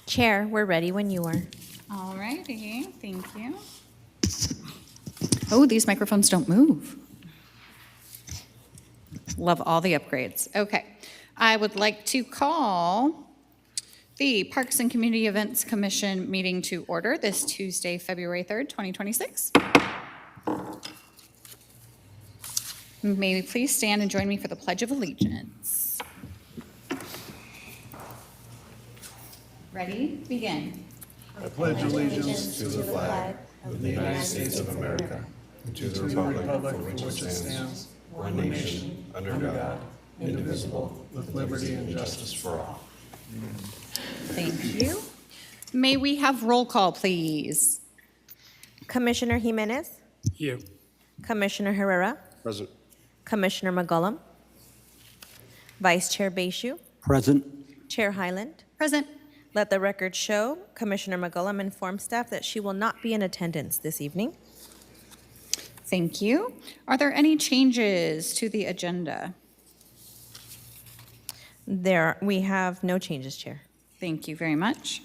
Chair, we're ready when you are. All righty, thank you. Oh, these microphones don't move. Love all the upgrades. Okay, I would like to call the Parks and Community Events Commission meeting to order this Tuesday, February 3rd, 2026. May we please stand and join me for the Pledge of Allegiance. Ready? Begin. I pledge allegiance to the flag of the United States of America and to the republic for which it stands, one nation, under God, indivisible, with liberty and justice for all. Thank you. May we have roll call, please? Commissioner Jimenez, Here. Commissioner Herrera, Present. Commissioner McGullum, Vice Chair Baishu, Present. Chair Highland. Present. Let the record show Commissioner McGullum informs staff that she will not be in attendance this evening. Thank you. Are there any changes to the agenda? We have no changes, Chair. Thank you very much.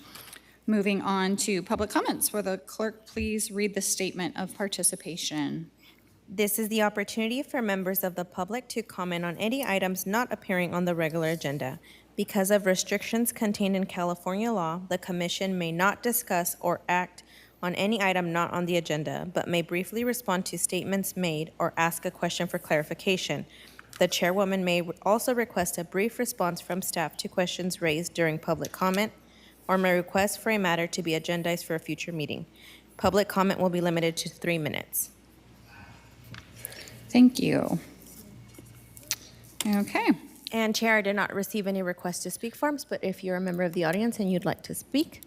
Moving on to public comments. Will the clerk please read the statement of participation? This is the opportunity for members of the public to comment on any items not appearing on the regular agenda. Because of restrictions contained in California law, the Commission may not discuss or act on any item not on the agenda, but may briefly respond to statements made or ask a question for clarification. The chairwoman may also request a brief response from staff to questions raised during public comment, or may request for a matter to be agendized for a future meeting. Public comment will be limited to 3 minutes. Thank you. Okay. And Chair, I did not receive any requests to speak forms, but if you're a member of the audience and you'd like to speak,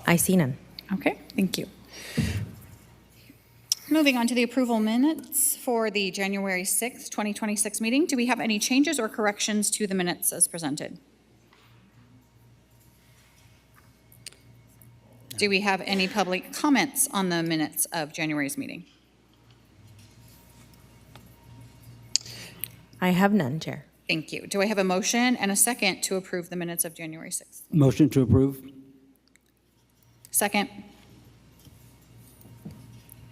I see none. Okay, thank you. Moving on to the approval minutes for the January 6th, 2026 meeting. Do we have any changes or corrections to the minutes as presented? Do we have any public comments on the minutes of January's meeting? I have none, Chair. Thank you. Do I have a motion and a second to approve the minutes of January 6th? Motion to approve. Second.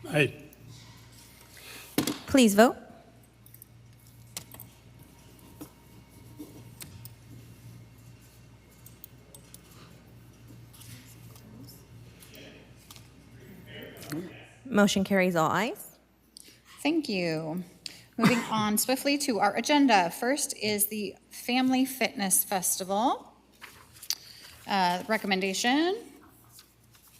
Aye. Please vote. Motion carries all ayes. Thank you. Moving on swiftly to our agenda. First is the Family Fitness Festival. Recommendation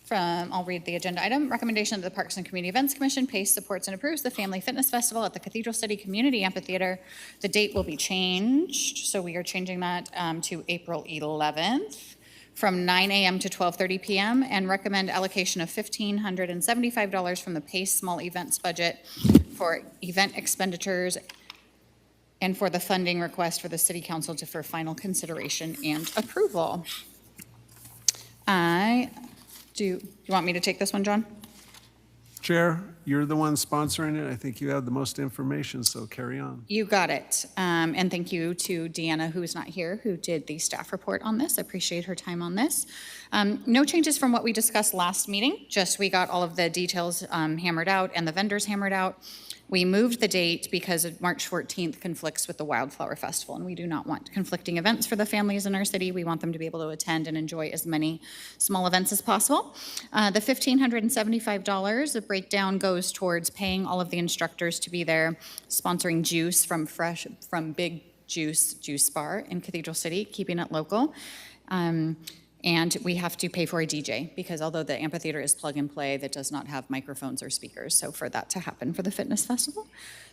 from, I'll read the agenda item. Recommendation that the Parks and Community Events Commission pays, supports, and approves the Family Fitness Festival at the Cathedral City Community Amphitheater. The date will be changed, so we are changing that to April 11th from 9 a.m. to 12:30 p.m. and recommend allocation of $1,575 from the PACE Small Events budget for event expenditures and for the funding request for the City Council for final consideration and approval. Do you want me to take this one, John? Chair, you're the one sponsoring it. I think you have the most information, so carry on. You got it. And thank you to Deanna, who is not here, who did the staff report on this. I appreciate her time on this. No changes from what we discussed last meeting, just we got all of the details hammered out and the vendors hammered out. We moved the date because March 14th conflicts with the Wildflower Festival, and we do not want conflicting events for the families in our city. We want them to be able to attend and enjoy as many small events as possible. The $1,575, the breakdown goes towards paying all of the instructors to be there, sponsoring juice from Big Juice Bar in Cathedral City, keeping it local. And we have to pay for a DJ because although the amphitheater is plug and play, that does not have microphones or speakers. So for that to happen for the fitness festival,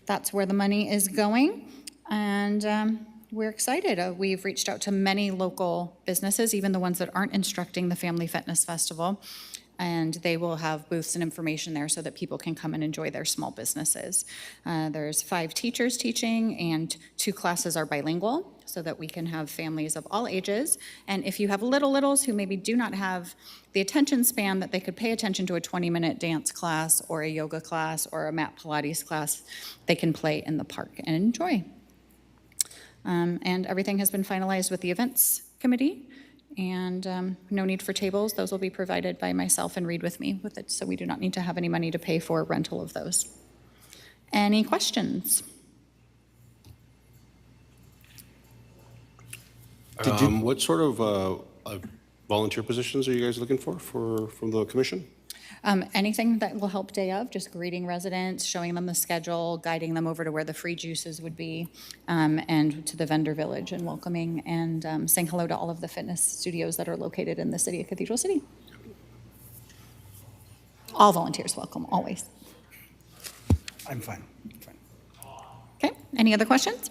that's where the money is going. And we're excited. We've reached out to many local businesses, even the ones that aren't instructing the Family Fitness Festival. And they will have booths and information there so that people can come and enjoy their small businesses. There's 5 teachers teaching and 2 classes are bilingual so that we can have families of all ages. And if you have littles who maybe do not have the attention span that they could pay attention to a 20-minute dance class or a yoga class or a mat Pilates class, they can play in the park and enjoy. And everything has been finalized with the events committee And no need for tables. Those will be provided by myself and Read With Me with it, so we do not need to have any money to pay for rental of those. Any questions? What sort of volunteer positions are you guys looking for from the commission? Anything that will help day of, just greeting residents, showing them the schedule, guiding them over to where the free juices would be, and to the vendor village, and welcoming and saying hello to all of the fitness studios that are located in the city of Cathedral City. All volunteers welcome, always. I'm fine. Okay, any other questions?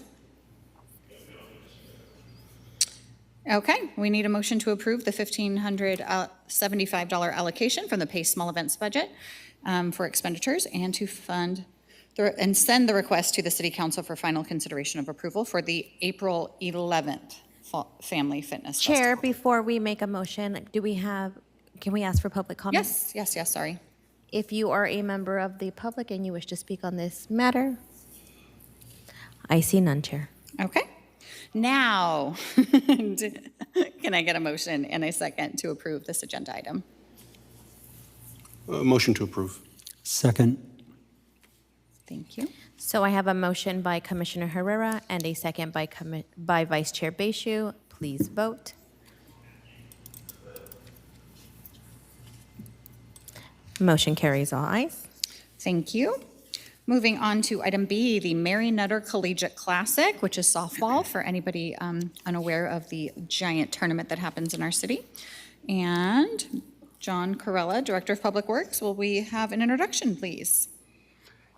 Okay, we need a motion to approve the $1,575 allocation from the Pace Small Events budget for expenditures and to fund and send the request to the City Council for final consideration of approval for the April 11th Family Fitness Chair, Festival. before we make a motion, can we ask for public comment? Yes, sorry. If you are a member of the public and you wish to speak on this matter, I see none, Chair. Okay. Now, can I get a motion and a second to approve this agenda item? Motion to approve. Second. Thank you. So I have a motion by Commissioner Herrera and a second by Vice Chair Baishu. Please vote. Motion carries all ayes. Thank you. Moving on to item B, the Mary Nutter Collegiate Classic, which is softball for anybody unaware of the giant tournament that happens in our city. And John Corella, Director of Public Works, will we have an introduction, please?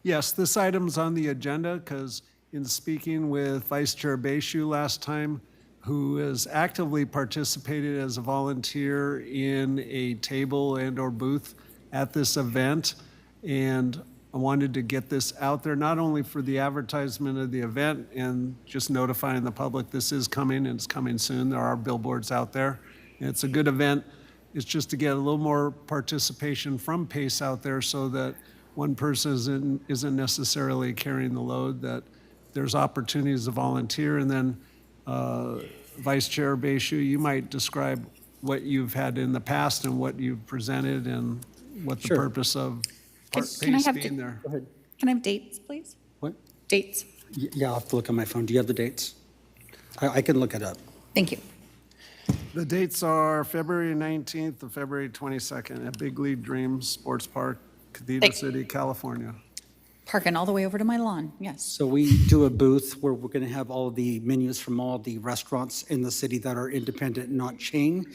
Yes, this item's on the agenda because in speaking with Vice Chair Baishu last time, who has actively participated as a volunteer in a table and/or booth at this event, and I wanted to get this out there, not only for the advertisement of the event and just notifying the public this is coming and it's coming soon. There are billboards out there. And it's a good event. It's just to get a little more participation from PACE out there so that one person isn't necessarily carrying the load, that there's opportunities to volunteer. And then Vice Chair Baishu, you might describe what you've had in the past and what you've presented and what the Sure. purpose of Can I PACE have being there. Go ahead. Can I have dates, please? What? Dates. Yeah, I'll have to look on my phone. Do you have the dates? I can look it up. Thank you. The dates are February 19th to February 22nd at Big League Dreams Sports Park, Cathedral Thank- City, California. Parking all the way over to my lawn, yes. So we do a booth where we're going to have all of the menus from all the restaurants in the city that are independent, not chain.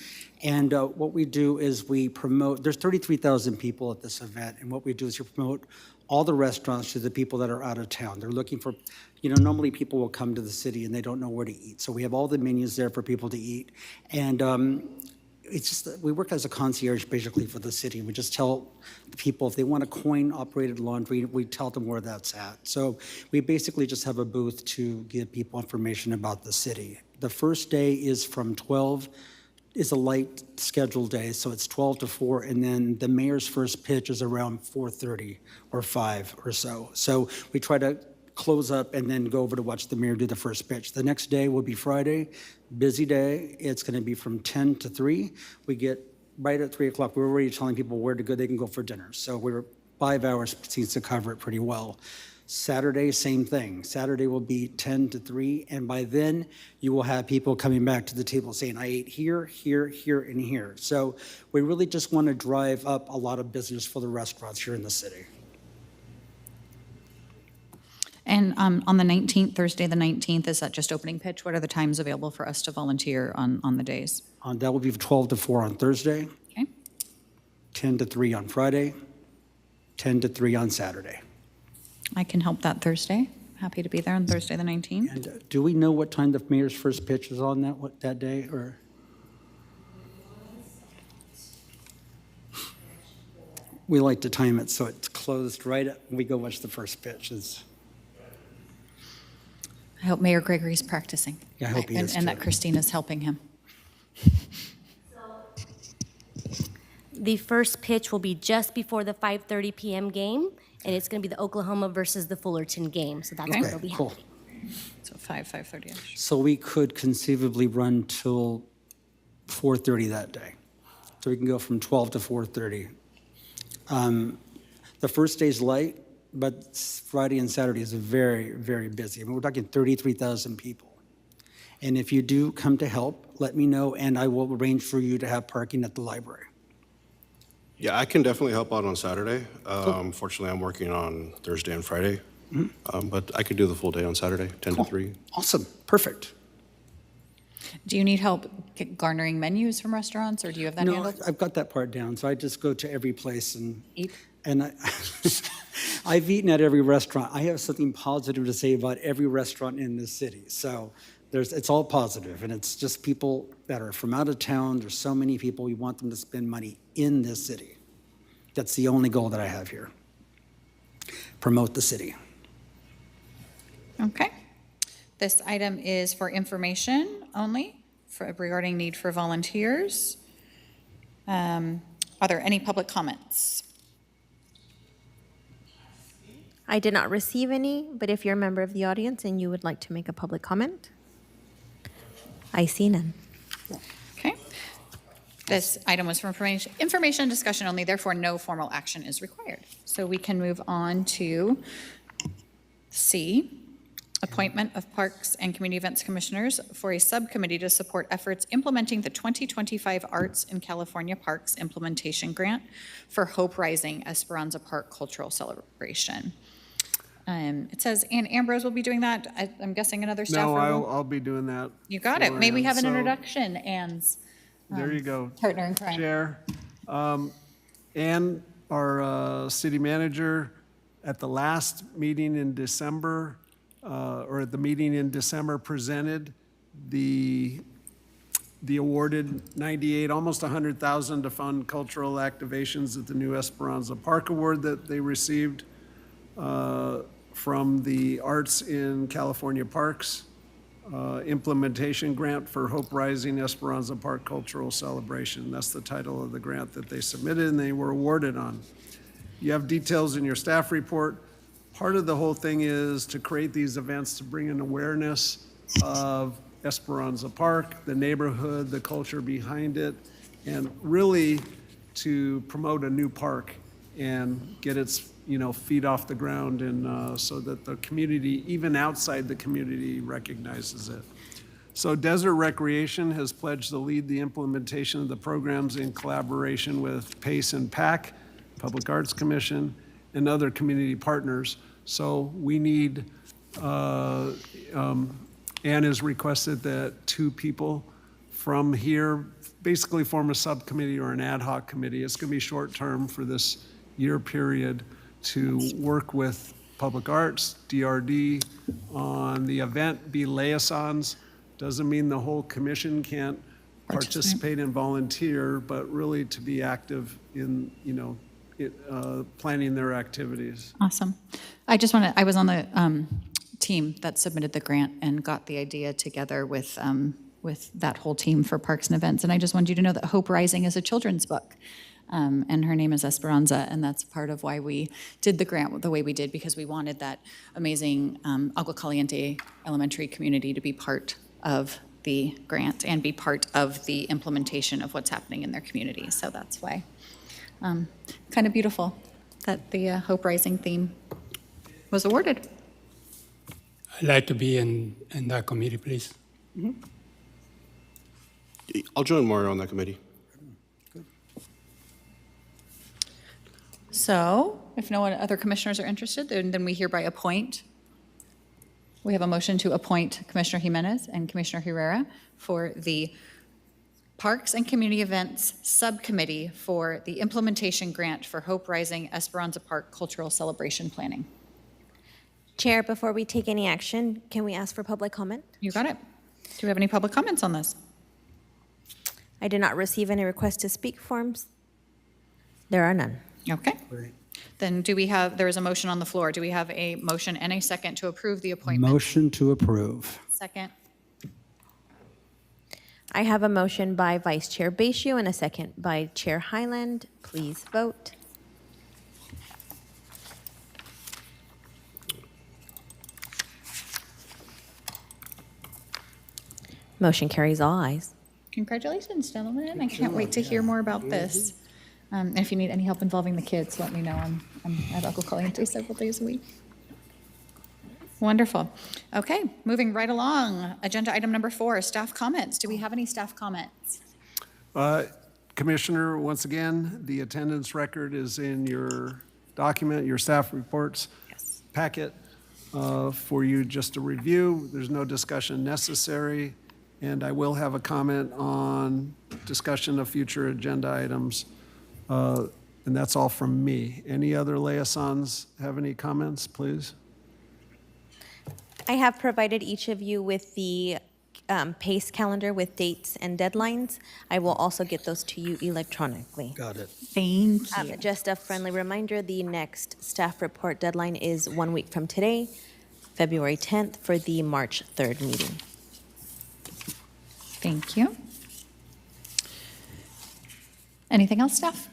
And what we do is we promote, there's 33,000 people at this event, and what we do is we promote all the restaurants to the people that are out of town. They're looking for, normally people will come to the city and they don't know where to eat. So we have all the menus there for people to eat. And it's just that we work as a concierge basically for the city. We just tell the people if they want a coin-operated laundry, we tell them where that's at. So we basically just have a booth to give people information about the city. The first day is from 12, is a light scheduled day, so it's 12 to 4, and then the mayor's first pitch is around 4:30 or 5 or so. So we try to close up and then go over to watch the mayor do the first pitch. The next day will be Friday, busy day. It's going to be from 10 to 3. We get right at 3 o'clock. We're already telling people where to go. They can go for dinner. So we're 5 hours seems to cover it pretty well. Saturday, same thing. Saturday will be 10 to 3, and by then you will have people coming back to the table saying, I ate here, here, here, and here. So we really just want to drive up a lot of business for the restaurants here in the city. And on the 19th, Thursday, the 19th, is that just opening pitch? What are the times available for us to volunteer on the days? That will be 12 to 4 on Thursday, Okay. 10 to 3 on Friday, 10 to 3 on Saturday. I can help that Thursday. Happy to be there on Thursday, the 19th. And do we know what time the mayor's first pitch is on that day, or? We like to time it so it's closed right at, we go watch the first pitch. I hope Mayor Gregory's practicing. Yeah, I hope he is, And that too. Christina's helping him. The first pitch will be just before the 5:30 p.m. game, and it's going to be the Oklahoma versus the Fullerton game. So that's Okay. where it'll be Cool. happening. So 5:30-ish. So we could conceivably run till 4:30 that day. So we can go from 12 to 4:30. The first day's light, but Friday and Saturday is very, very busy. I mean, we're talking 33,000 people. And if you do come to help, let me know, and I will arrange for you to have parking at the library. Yeah, I can definitely help out on Saturday. Fortunately, I'm working on Thursday and Friday. But I could do the full day on Saturday, 10 to 3. Awesome, perfect. Do you need help garnering menus from restaurants, or do you have that No, handled? I've got that part down, so I just go to every place and Eat? I've eaten at every restaurant. I have something positive to say about every restaurant in this city. So it's all positive, and it's just people that are from out of town. There's so many people. We want them to spend money in this city. That's the only goal that I have here. Promote the city. Okay. This item is for information only regarding need for volunteers. Are there any public comments? I did not receive any, but if you're a member of the audience and you would like to make a public comment, I see none. Okay. This item was for information and discussion only, therefore no formal action is required. So we can move on to C, appointment of Parks and Community Events Commissioners for a subcommittee to support efforts implementing the 2025 Arts in California Parks Implementation Grant for Hope Rising Esperanza Park Cultural Celebration. It says Ann Ambrose will be doing that. I'm guessing another staffer No, will. I'll be doing that. You got it. for May we Ann. have an So, introduction, Ann's There you go. partner in crime. Chair. Ann, our city manager, at the last meeting in December, or at the meeting in December, presented the awarded 98, almost 100,000 to fund cultural activations at the new Esperanza Park Award that they received from the Arts in California Parks implementation grant for Hope Rising Esperanza Park Cultural Celebration. That's the title of the grant that they submitted and they were awarded on. You have details in your staff report. Part of the whole thing is to create these events to bring an awareness of Esperanza Park, the neighborhood, the culture behind it, and really to promote a new park and get its feet off the ground, and so that the community, even outside the community, recognizes it. So Desert Recreation has pledged to lead the implementation of the programs in collaboration with PACE and PAC, Public Arts Commission, and other community partners. So we need, Ann has requested that 2 people from here basically form a subcommittee or an ad hoc committee. It's going to be short-term for this year period to work with Public Arts, DRD, on the event, be liaisons. Doesn't mean the whole commission can't participate and volunteer, but really to be active in, planning their activities. Awesome. I was on the team that submitted the grant and got the idea together with that whole team for Parks and Events. And I just wanted you to know that Hope Rising is a children's book. And her name is Esperanza, and that's part of why we did the grant the way we did, because we wanted that amazing Agua Caliente elementary community to be part of the grant and be part of the implementation of what's happening in their community. So that's why. Kind of beautiful that the Hope Rising theme was awarded. I'd like to be in that committee, please. I'll join Mario on that committee. So if no one, other commissioners are interested, then we hereby appoint. We have a motion to appoint Commissioner Jimenez and Commissioner Herrera for the Parks and Community Events Subcommittee for the implementation grant for Hope Rising Esperanza Park Cultural Celebration Planning. Chair, before we take any action, can we ask for public comment? You got it. Do we have any public comments on this? I did not receive any request to speak forms. There are none. Okay. Then there is a motion on the floor. Do we have a motion and a second to approve the appointment? Motion to approve. Second. I have a motion by Vice Chair Bayshue and a second by Chair Highland. Please vote. Motion carries all ayes. Congratulations, gentlemen. I can't wait to hear more about this. And if you need any help involving the kids, let me know. I'm at Uncle Caliente several days a week. Wonderful. Okay, moving right along. Agenda item number 4, staff comments. Do we have any staff comments? Commissioner, once again, the attendance record is in your document, your staff reports packet for you just to review. There's no discussion necessary, and I will have a comment on discussion of future agenda items, and that's all from me. Any other liaisons have any comments, please? I have provided each of you with the PACE calendar with dates and deadlines. I will also get those to you electronically. Got it. Thank you. Just a friendly reminder, the next staff report deadline is 1 week from today, February 10th, for the March 3rd meeting. Thank you. Anything else, staff?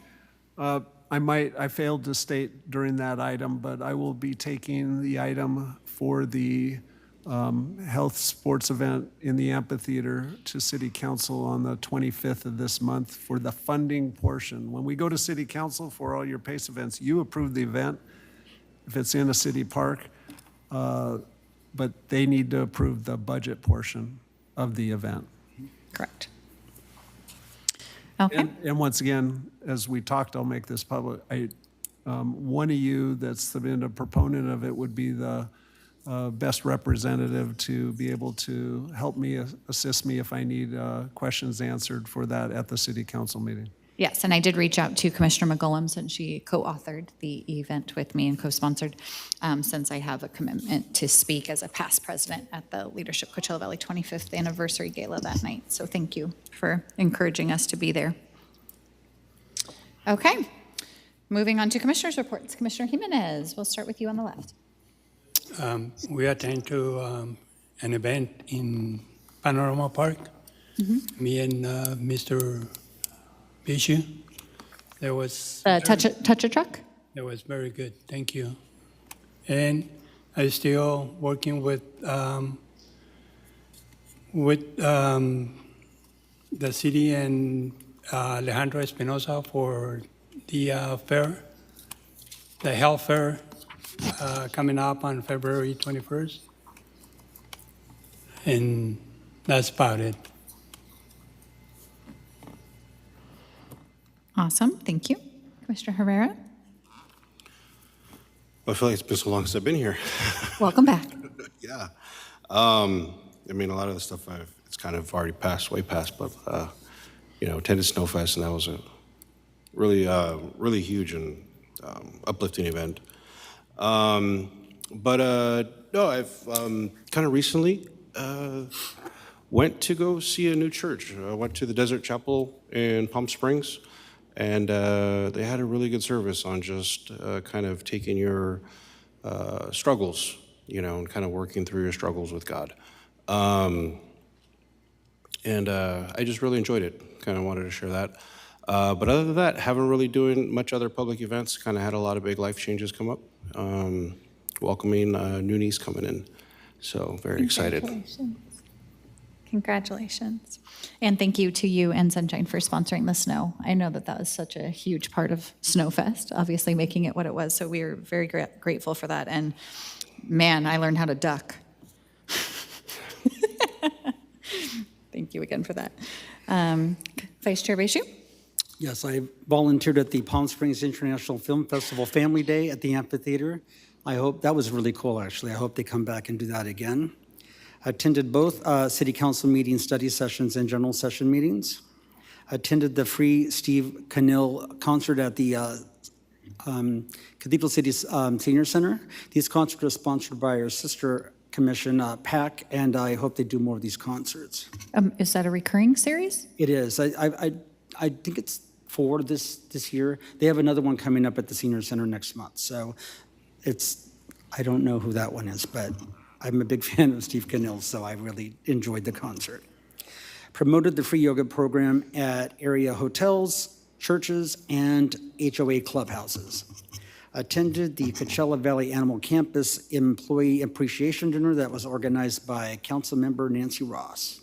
I failed to state during that item, but I will be taking the item for the health sports event in the amphitheater to City Council on the 25th of this month for the funding portion. When we go to City Council for all your PACE events, you approve the event if it's in a city park, but they need to approve the budget portion of the event. Correct. Okay. And once again, as we talked, I'll make this public. One of you that's been a proponent of it would be the best representative to be able to help me, assist me if I need questions answered for that at the city council meeting. Yes, and I did reach out to Commissioner McGollum since she co-authored the event with me and co-sponsored, since I have a commitment to speak as a past president at the Leadership Coachella Valley 25th Anniversary Gala that night. So thank you for encouraging us to be there. Okay, moving on to commissioners' reports. Commissioner Jimenez, we'll start with you on the left. We attend to an event in Panorama Park. Me and Mr. Bishu. There was Touch a truck? that was very good. Thank you. And I still working with the city and Alejandro Espinosa for the fair, the health fair coming up on February 21st. And that's about it. Awesome, thank you. Commissioner Herrera, I feel like it's been so long since I've been here. welcome back. Yeah. I mean, a lot of the stuff it's kind of already passed, way past, but, attended Snowfest, and that was a really, really huge and uplifting event. No, I've kind of recently went to go see a new church. I went to the Desert Chapel in Palm Springs, and they had a really good service on just kind of taking your struggles, and kind of working through your struggles with God. I just really enjoyed it. Kind of wanted to share that. But other than that, haven't really doing much other public events. Kind of had a lot of big life changes come up. Welcoming new niece coming in. So very excited. Congratulations. And thank you to you and Sunshine for sponsoring the snow. I know that was such a huge part of Snowfest, obviously making it what it was. So we are very grateful for that. And man, I learned how to duck. Thank you again for that. Vice Chair Beshu? Yes, I volunteered at the Palm Springs International Film Festival Family Day at the amphitheater. I hope, that was really cool, actually. I hope they come back and do that again. Attended both city council meetings, study sessions, and general session meetings. Attended the free Steve Cannell concert at the Cathedral City Senior Center. These concerts are sponsored by our sister commission, PAC, and I hope they do more of these concerts. Is that a recurring series? It is. I think it's 4 this year. They have another one coming up at the Senior Center next month. So I don't know who that one is, but I'm a big fan of Steve Cannell, so I really enjoyed the concert. Promoted the free yoga program at area hotels, churches, and HOA clubhouses. Attended the Coachella Valley Animal Campus Employee Appreciation Dinner that was organized by Councilmember Nancy Ross.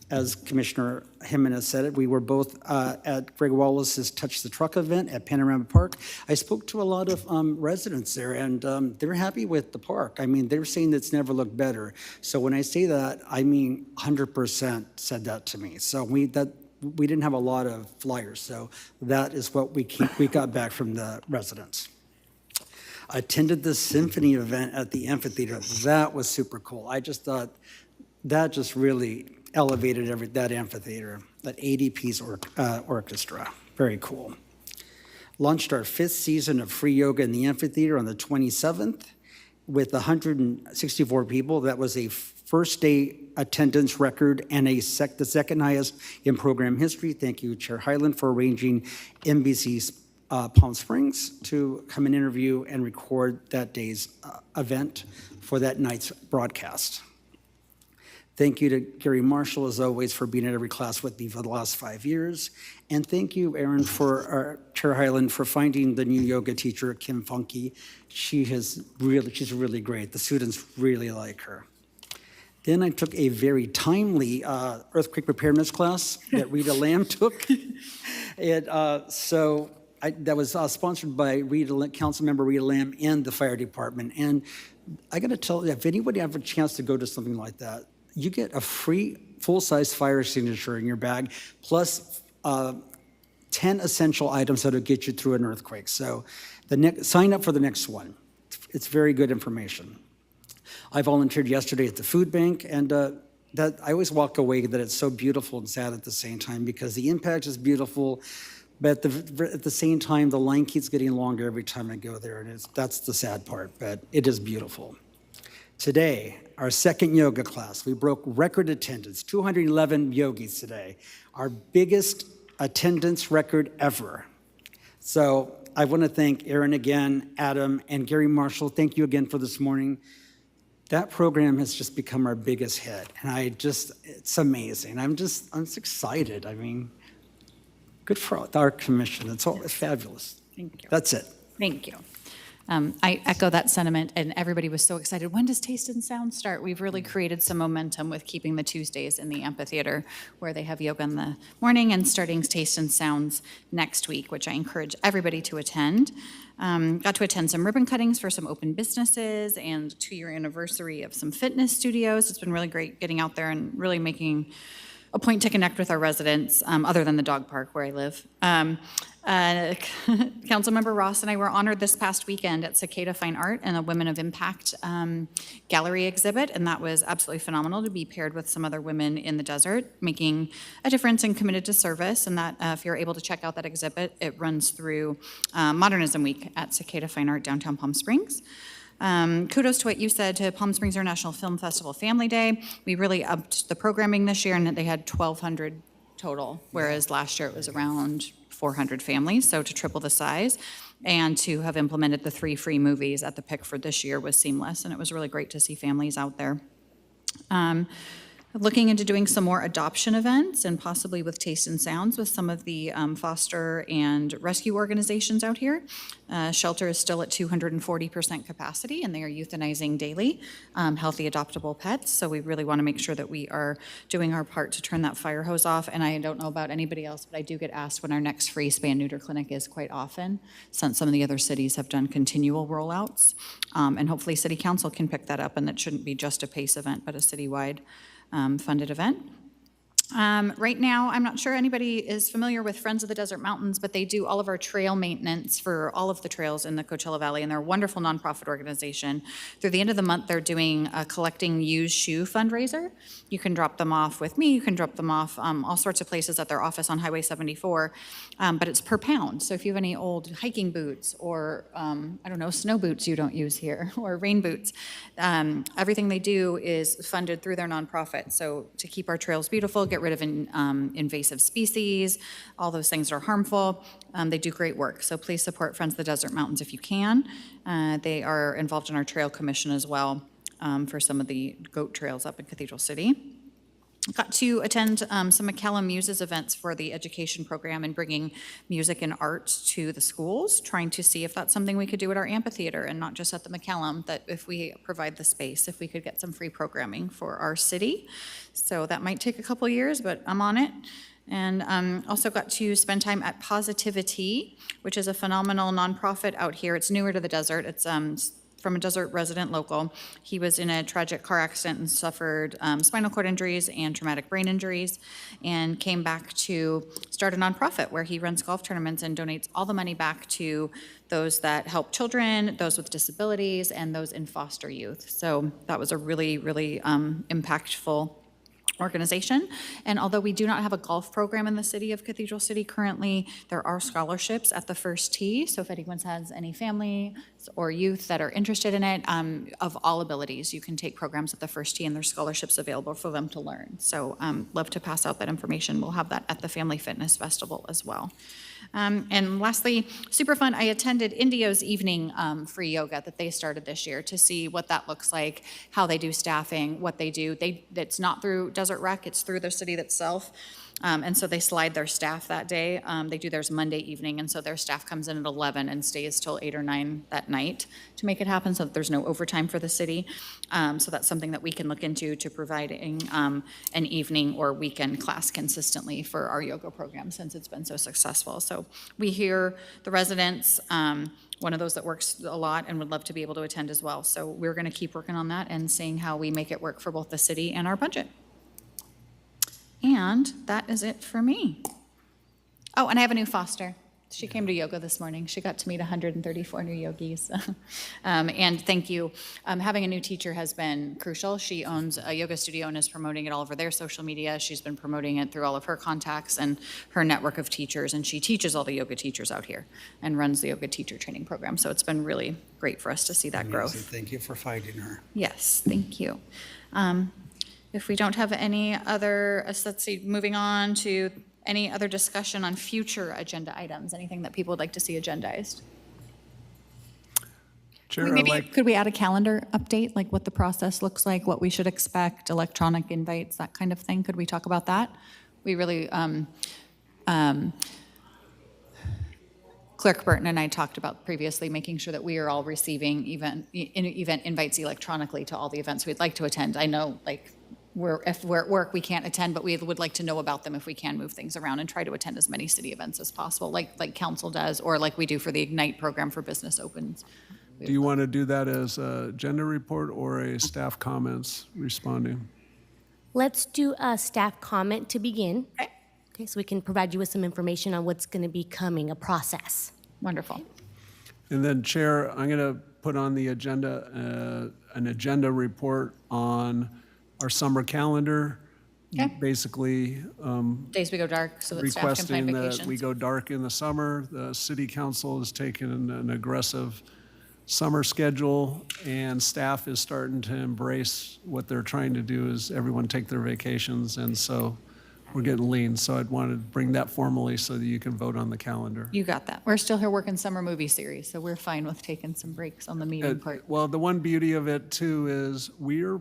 As Commissioner Jimenez said it, we were both at Greg Wallace's Touch the Truck event at Panorama Park. I spoke to a lot of residents there, and they're happy with the park. I mean, they're saying it's never looked better. So when I say that, I mean 100% said that to me. So we didn't have a lot of flyers, so that is what we got back from the residents. Attended the symphony event at the amphitheater. That was super cool. I just thought that just really elevated that amphitheater, that 80-piece orchestra. Very cool. Launched our 5th season of free yoga in the amphitheater on the 27th with 164 people. That was a first-day attendance record and the second highest in program history. Thank you, Chair Hyland, for arranging NBC's Palm Springs to come and interview and record that day's event for that night's broadcast. Thank you to Gary Marshall, as always, for being at every class with me for the last 5 years. And thank you, Aaron, Chair Hyland, for finding the new yoga teacher, Kim Funky. She's really great. The students really like her. Then I took a very timely earthquake preparedness class that Rita Lamb took. That was sponsored by Councilmember Rita Lamb and the fire department. And I got to tell you, if anybody have a chance to go to something like that, you get a free full-size fire extinguisher in your bag, plus 10 essential items that'll get you through an earthquake. So sign up for the next one. It's very good information. I volunteered yesterday at the food bank, and that I always walk away that it's so beautiful and sad at the same time, because the impact is beautiful, but at the same time, the line keeps getting longer every time I go there, and that's the sad part, but it is beautiful. Today, our second yoga class, we broke record attendance, 211 yogis today, our biggest attendance record ever. So I want to thank Aaron again, Adam, and Gary Marshall. Thank you again for this morning. That program has just become our biggest hit, and it's amazing. I'm just excited. I mean, good for our commission. It's fabulous. Thank you. That's it. Thank you. I echo that sentiment, and everybody was so excited. When does Taste and Sound start? We've really created some momentum with keeping the Tuesdays in the amphitheater, where they have yoga in the morning, and starting Taste and Sounds next week, which I encourage everybody to attend. Got to attend some ribbon cuttings for some open businesses and 2-year anniversary of some fitness studios. It's been really great getting out there and really making a point to connect with our residents, other than the dog park where I live. Councilmember Ross and I were honored this past weekend at Cicada Fine Art and a Women of Impact gallery exhibit, and that was absolutely phenomenal to be paired with some other women in the desert, making a difference and committed to service. And that, if you're able to check out that exhibit, it runs through Modernism Week at Cicada Fine Art, downtown Palm Springs. Kudos to what you said to Palm Springs International Film Festival Family Day. We really upped the programming this year, and they had 1,200 total, whereas last year it was around 400 families, so to triple the size. And to have implemented the 3 free movies at the Pickford this year was seamless, and it was really great to see families out there. Looking into doing some more adoption events, and possibly with Taste and Sounds with some of the foster and rescue organizations out here. Shelter is still at 240% capacity, and they are euthanizing daily healthy adoptable pets. So we really want to make sure that we are doing our part to turn that fire hose off. And I don't know about anybody else, but I do get asked when our next free spay neuter clinic is quite often, since some of the other cities have done continual rollouts. And hopefully City Council can pick that up, and that shouldn't be just a PACE event, but a citywide funded event. Right now, I'm not sure anybody is familiar with Friends of the Desert Mountains, but they do all of our trail maintenance for all of the trails in the Coachella Valley, and they're a wonderful nonprofit organization. Through the end of the month, they're doing a collecting used shoe fundraiser. You can drop them off with me. You can drop them off all sorts of places at their office on Highway 74, but it's per pound. So if you have any old hiking boots or, I don't know, snow boots you don't use here, or rain boots, everything they do is funded through their nonprofit. So to keep our trails beautiful, get rid of invasive species, all those things that are harmful. They do great work, so please support Friends of the Desert Mountains if you can. They are involved in our trail commission as well for some of the goat trails up in Cathedral City. Got to attend some McCallum Muses events for the education program and bringing music and art to the schools, trying to see if that's something we could do at our amphitheater and not just at the McCallum, that if we provide the space, if we could get some free programming for our city. So that might take a couple years, but I'm on it. And also got to spend time at Positivity, which is a phenomenal nonprofit out here. It's newer to the desert. It's from a desert resident local. He was in a tragic car accident and suffered spinal cord injuries and traumatic brain injuries, and came back to start a nonprofit where he runs golf tournaments and donates all the money back to those that help children, those with disabilities, and those in foster youth. So that was a really, really impactful organization. And although we do not have a golf program in the city of Cathedral City currently, there are scholarships at the First Tee. So if anyone has any family or youth that are interested in it, of all abilities, you can take programs at the First Tee, and there's scholarships available for them to learn. So love to pass out that information. We'll have that at the Family Fitness Festival as well. And lastly, super fun, I attended Indio's evening free yoga that they started this year to see what that looks like, how they do staffing, what they do. It's not through Desert Rec, it's through the city itself. And so they slide their staff that day. They do theirs Monday evening, and so their staff comes in at 11 and stays till 8 or 9 that night to make it happen, so that there's no overtime for the city. So that's something that we can look into, to providing an evening or weekend class consistently for our yoga program, since it's been so successful. So we hear the residents, one of those that works a lot and would love to be able to attend as well. So we're going to keep working on that and seeing how we make it work for both the city and our budget. And that is it for me. Oh, and I have a new foster. She came to yoga this morning. She got to meet 134 new yogis. And thank you. Having a new teacher has been crucial. She owns a yoga studio and is promoting it all over their social media. She's been promoting it through all of her contacts and her network of teachers. And she teaches all the yoga teachers out here and runs the yoga teacher training program. So it's been really great for us to see that growth. Thank you for finding her. Yes, thank you. If we don't have any other, let's see, moving on to any other discussion on future agenda items, anything that people would like to see agendized? Chair, I'd Maybe, like, could we add a calendar update, like what the process looks like, what we should expect, electronic invites, that kind of thing? Could we talk about that? We really, Clerk Burton and I talked about previously making sure that we are all receiving event invites electronically to all the events we'd like to attend. I know, like, if we're at work, we can't attend, but we would like to know about them if we can move things around and try to attend as many city events as possible, like council does, or like we do for the Ignite program for business opens. do you want to do that as a agenda report or a staff comments responding? Let's do a staff comment to begin. Okay. Okay, so we can provide you with some information on what's going to be coming, a process. Wonderful. And then, Chair, I'm going to put on the agenda an agenda report on our summer calendar. Okay. Basically, Days we go dark so that staff can requesting plan that we vacations. go dark in the summer. The city council has taken an aggressive summer schedule, and staff is starting to embrace what they're trying to do is everyone take their vacations, and so we're getting lean. So I'd want to bring that formally so that you can vote on the calendar. You got that. We're still here working summer movie series, so we're fine with taking some breaks on the meeting part. Well, the one beauty of it too is we're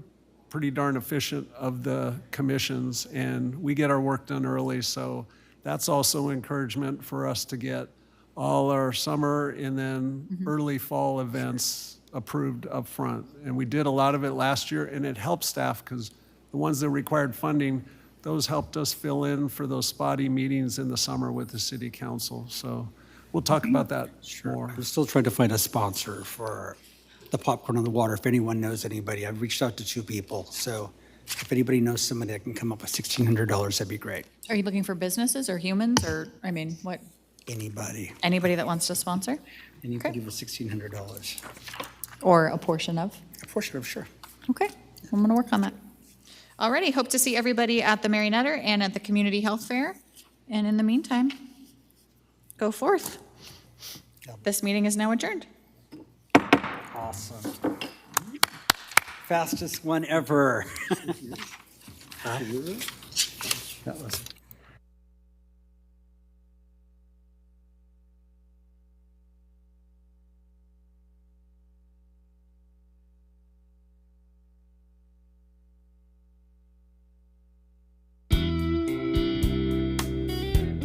pretty darn efficient of the commissions, and we get our work done early, so that's also encouragement for us to get all our summer and then early fall events approved up front. And we did a lot of it last year, and it helped staff because the ones that required funding, those helped us fill in for those spotty meetings in the summer with the city council. So we'll talk about that more. I'm still trying to find a sponsor for the popcorn on the water, if anyone knows anybody. I've reached out to 2 people, so if anybody knows somebody that can come up with $1,600, that'd be great. Are you looking for businesses or humans, or, I mean, what, Anybody, anybody that wants to sponsor? anybody with $1,600. Or a portion of? A portion of, sure. Okay, I'm going to work on that. Alrighty, hope to see everybody at the Marionetter and at the Community Health Fair. And in the meantime, go forth. This meeting is now adjourned. Awesome. Fastest one ever. That was